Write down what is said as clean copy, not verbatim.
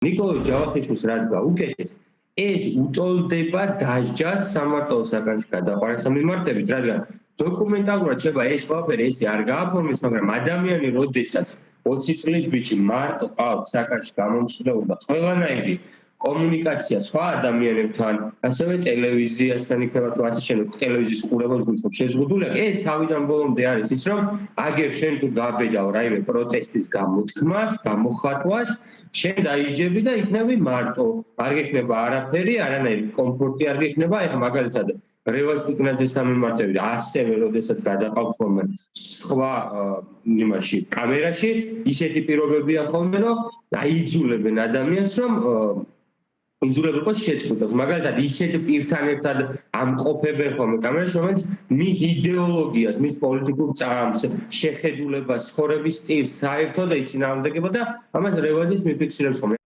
ნიკოლოზ ჯავახიშვილს რაც გაუკეთეს, ეს უტოლდება დასჯას სამმართველო საგანში გადაყვანას მიმართებით, რადგან დოკუმენტალურად შეიძლება ეს ყველაფერი ესე არ გააფორმეს, მაგრამ ადამიანი როდესაც 20 წლის ბიჭი მარტო ყავს საგანში გამომწვეულ და ყველანაირი კომუნიკაცია სხვა ადამიანებთან, ასევე ტელევიზიასთან იქნება თუ ასე შემდეგ, ტელევიზიის ყურებას გულისხმობს შეზღუდულია, ეს თავიდან ბოლომდე არის ის, რომ აგერ შენ თუ გაბედავ რაიმე პროტესტის გამოთქმას, გამოხატვას, შენ დაიჯები და იქნები მარტო, არ გექნება არაფერი, არანაირი კომფორტი არ გექნება, ეხლა მაგალითად რევაზ კიკნაძესთან მიმართებით, ასევე როდესაც გადაყავთ ხოლმე სხვა იმაში კამერაში, ისეთი პირობებია ხოლმე, რომ აიძულებენ ადამიანს, რომ ინძულებლობას შეწყვიტოს. მაგალითად, ისეთ პირთან ერთად ამყოფებენ ხოლმე კამერაში, რომელიც მის იდეოლოგიას, მის პოლიტიკურ წამს, შეხედულებას, ცხოვრების სტილს საერთოდ ეწინააღმდეგება და ამას რევაზიც მიფიქსირებს ხოლმე.